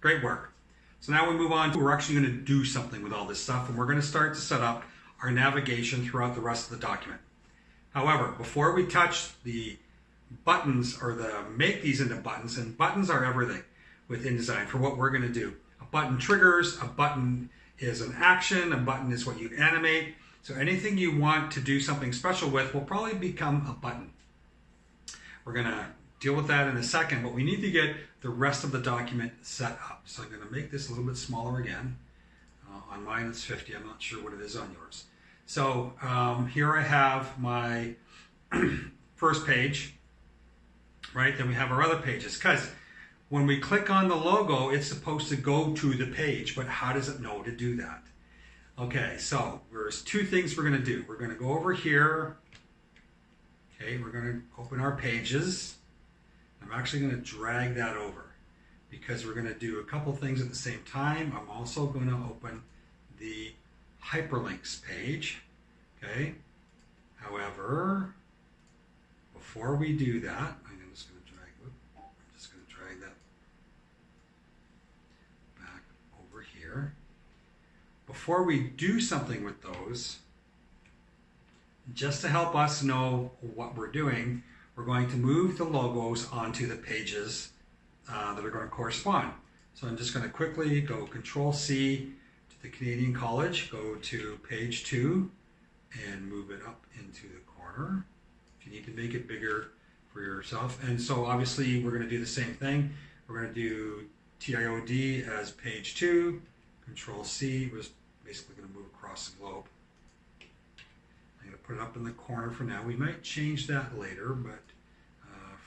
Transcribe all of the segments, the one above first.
Great work. So now we move on to, we're actually going to do something with all this stuff, and we're going to start to set up our navigation throughout the rest of the document. However, before we touch the buttons or make these into buttons, and buttons are everything with InDesign for what we're going to do. A button triggers, a button is an action, a button is what you animate. So anything you want to do something special with will probably become a button. We're going to deal with that in a second, but we need to get the rest of the document set up. So I'm going to make this a little bit smaller again. On mine it's 50, I'm not sure what it is on yours. So here I have my first page, right? Then we have our other pages, because when we click on the logo, it's supposed to go to the page, but how does it know to do that? Okay, so there's two things we're going to do. We're going to go over here. Okay, we're going to open our pages. I'm actually going to drag that over because we're going to do a couple things at the same time. I'm also going to open the hyperlinks page. Okay, however, before we do that, I'm just going to drag that back over here. Before we do something with those, just to help us know what we're doing, we're going to move the logos onto the pages that are going to correspond. So I'm just going to quickly go Control-C to the Canadian College, go to page 2, and move it up into the corner. If you need to make it bigger for yourself. And so obviously we're going to do the same thing. We're going to do TIOD as page 2, Control-C, we're just basically going to move across the globe. I'm going to put it up in the corner for now. We might change that later, but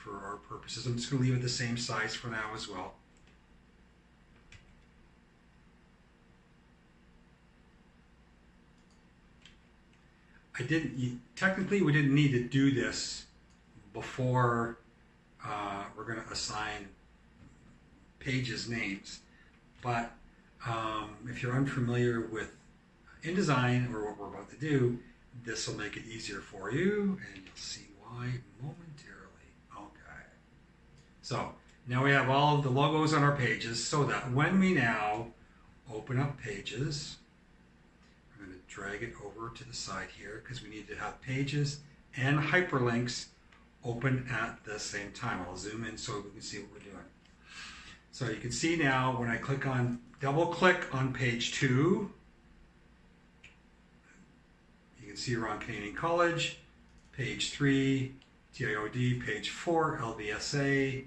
for our purposes, I'm just going to leave it the same size for now as well. Technically, we didn't need to do this before we're going to assign pages names, but if you're unfamiliar with InDesign or what we're about to do, this will make it easier for you, and you'll see why momentarily. Okay. So now we have all of the logos on our pages, so that when we now open up pages, we're going to drag it over to the side here because we need to have pages and hyperlinks open at the same time. I'll zoom in so we can see what we're doing. So you can see now when I double click on page 2, you can see we're on Canadian College, page 3, TIOD, page 4, LBSA,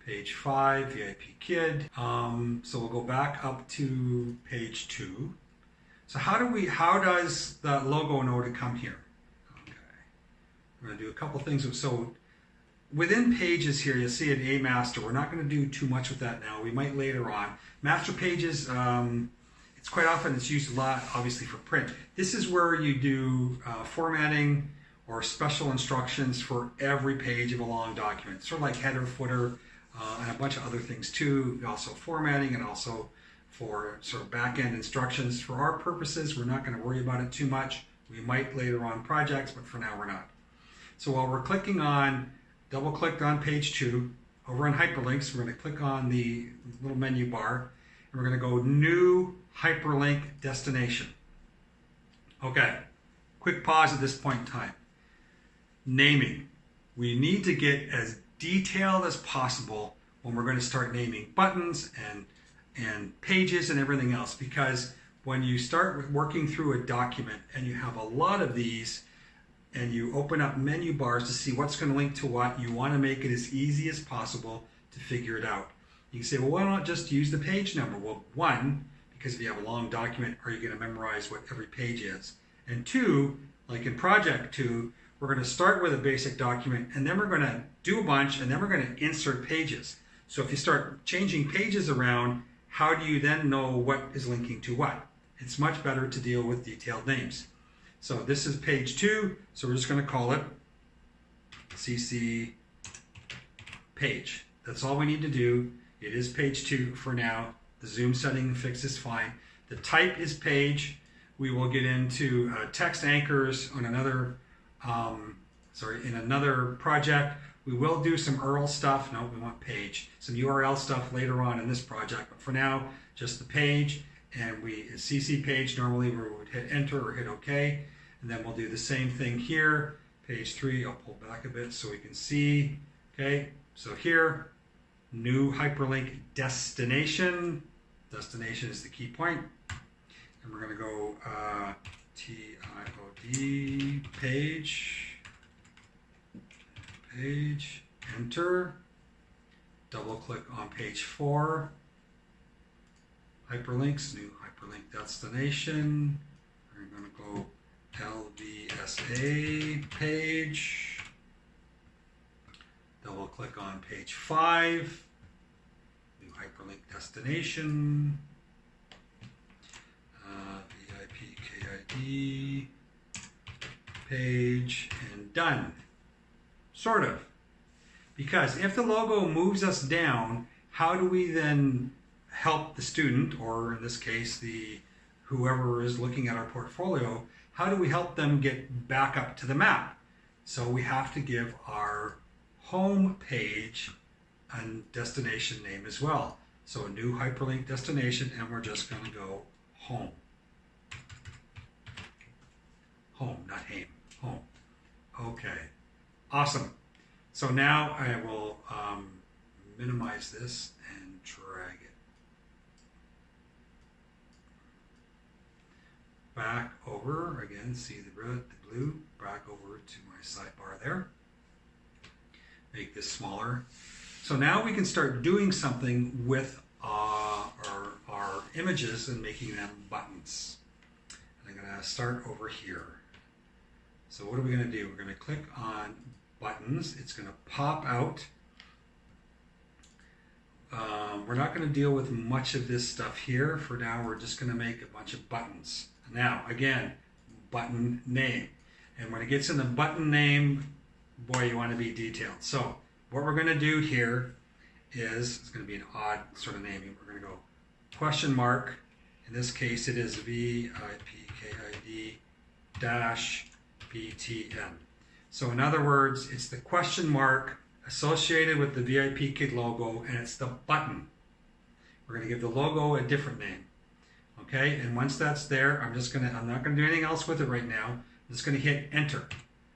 page 5, VIP Kid. So we'll go back up to page 2. So how does the logo know to come here? Okay, we're going to do a couple things. So within pages here, you'll see an A master. We're not going to do too much with that now. We might later on. Master pages, it's quite often it's used a lot, obviously, for print. This is where you do formatting or special instructions for every page of a long document. Sort of like header, footer, and a bunch of other things too. Also formatting and also for sort of back-end instructions. For our purposes, we're not going to worry about it too much. We might later on projects, but for now we're not. So while we're clicking on, double-clicked on page 2, over on hyperlinks, we're going to click on the little menu bar, and we're going to go New Hyperlink Destination. Okay, quick pause at this point in time. Naming. We need to get as detailed as possible when we're going to start naming buttons and pages and everything else, because when you start working through a document and you have a lot of these and you open up menu bars to see what's going to link to what, you want to make it as easy as possible to figure it out. You can say, well, why not just use the page number? Well, one, because if you have a long document, are you going to memorize what every page is? And two, like in project 2, we're going to start with a basic document, and then we're going to do a bunch, and then we're going to insert pages. So if you start changing pages around, how do you then know what is linking to what? It's much better to deal with detailed names. So this is page 2, so we're just going to call it CC page. That's all we need to do. It is page 2 for now. The zoom setting fix is fine. The type is page. We will get into text anchors on another, in another project. We will do some URL stuff. No, we want page. Some URL stuff later on in this project, but for now, just the page. And CC page, normally we would hit enter or hit OK. And then we'll do the same thing here. Page 3, I'll pull back a bit so we can see. Okay, so here, new hyperlink destination. Destination is the key point. And we're going to go TIOD page, enter, double click on page 4, hyperlinks, new hyperlink destination. We're going to go LVSA page, double click on page 5, new hyperlink destination, VIPKID page, and done. Sort of. Because if the logo moves us down, how do we then help the student, or in this case, whoever is looking at our portfolio, how do we help them get back up to the map? So we have to give our home page a destination name as well. So a new hyperlink destination, and we're just going to go home. Home, not hame. Home. Okay. Awesome. So now I will minimize this and drag it back over. Again, see the red, the blue, back over to my sidebar there. Make this smaller. So now we can start doing something with our images and making them buttons. And I'm going to start over here. So what are we going to do? We're going to click on buttons. It's going to pop out. We're not going to deal with much of this stuff here. For now, we're just going to make a bunch of buttons. Now, again, button name. And when it gets in the button name, boy, you want to be detailed. So what we're going to do here is, it's going to be an odd sort of naming. We're going to go question mark. In this case, it is VIPKID dash BTN. So in other words, it's the question mark associated with the VIP Kid logo, and it's the button. We're going to give the logo a different name. Okay, and once that's there, I'm not going to do anything else with it right now. I'm just going to hit enter.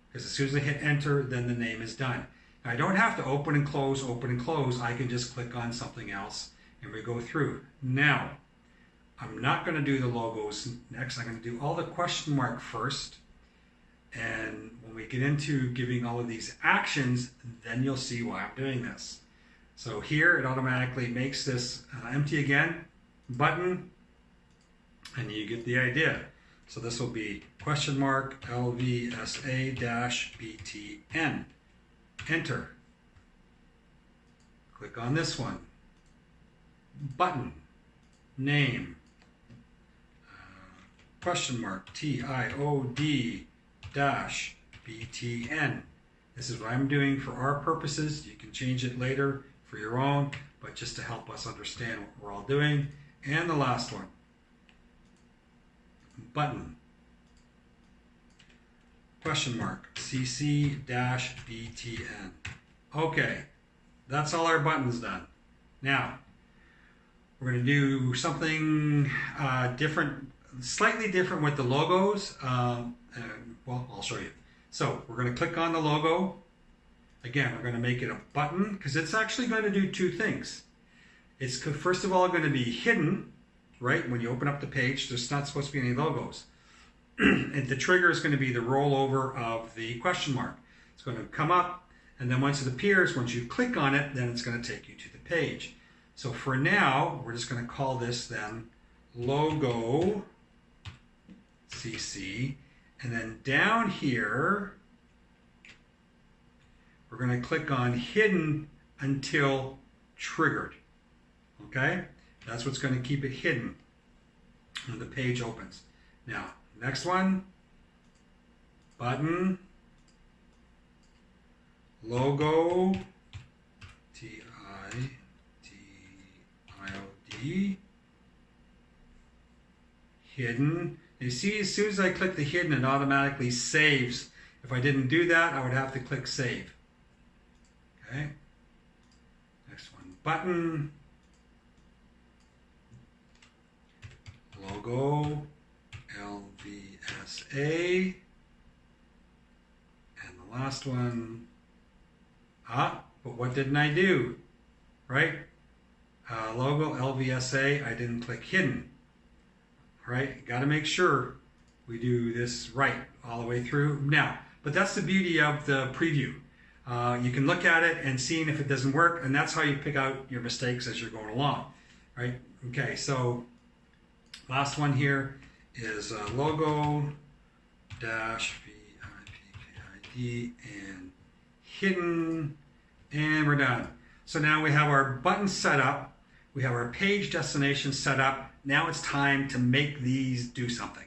Because as soon as I hit enter, then the name is done. Now, I don't have to open and close, open and close. I can just click on something else and we go through. Now, I'm not going to do the logos next. I'm going to do all the question mark first. And when we get into giving all of these actions, then you'll see why I'm doing this. So here it automatically makes this empty again, button, and you get the idea. So this will be question mark LVSA-BTN. Enter. Click on this one. Button. Name. Question mark TIOD-BTN. This is what I'm doing for our purposes. You can change it later for your own, but just to help us understand what we're all doing. And the last one. Button. Question mark CC-BTN. Okay, that's all our buttons done. Now, we're going to do something different, slightly different with the logos. Well, I'll show you. So we're going to click on the logo. Again, we're going to make it a button because it's actually going to do two things. It's first of all going to be hidden, right? When you open up the page, there's not supposed to be any logos. And the trigger is going to be the rollover of the question mark. It's going to come up, and then once it appears, once you click on it, then it's going to take you to the page. So for now, we're just going to call this then logo CC. And then down here, we're going to click on hidden until triggered. Okay? That's what's going to keep it hidden when the page opens. Now, next one, button, logo, TIOD, hidden. You see, as soon as I click the hidden, it automatically saves. If I didn't do that, I would have to click save. Okay. Next one, button, logo, LVSA, and the last one, but what didn't I do, right? Logo, LVSA, I didn't click hidden, right? Got to make sure we do this right all the way through. Now, but that's the beauty of the preview. You can look at it and see if it doesn't work, and that's how you pick out your mistakes as you're going along, right? Okay, so last one here is logo dash VIPKID and hidden, and we're done. So now we have our button set up, we have our page destination set up. Now it's time to make these do something.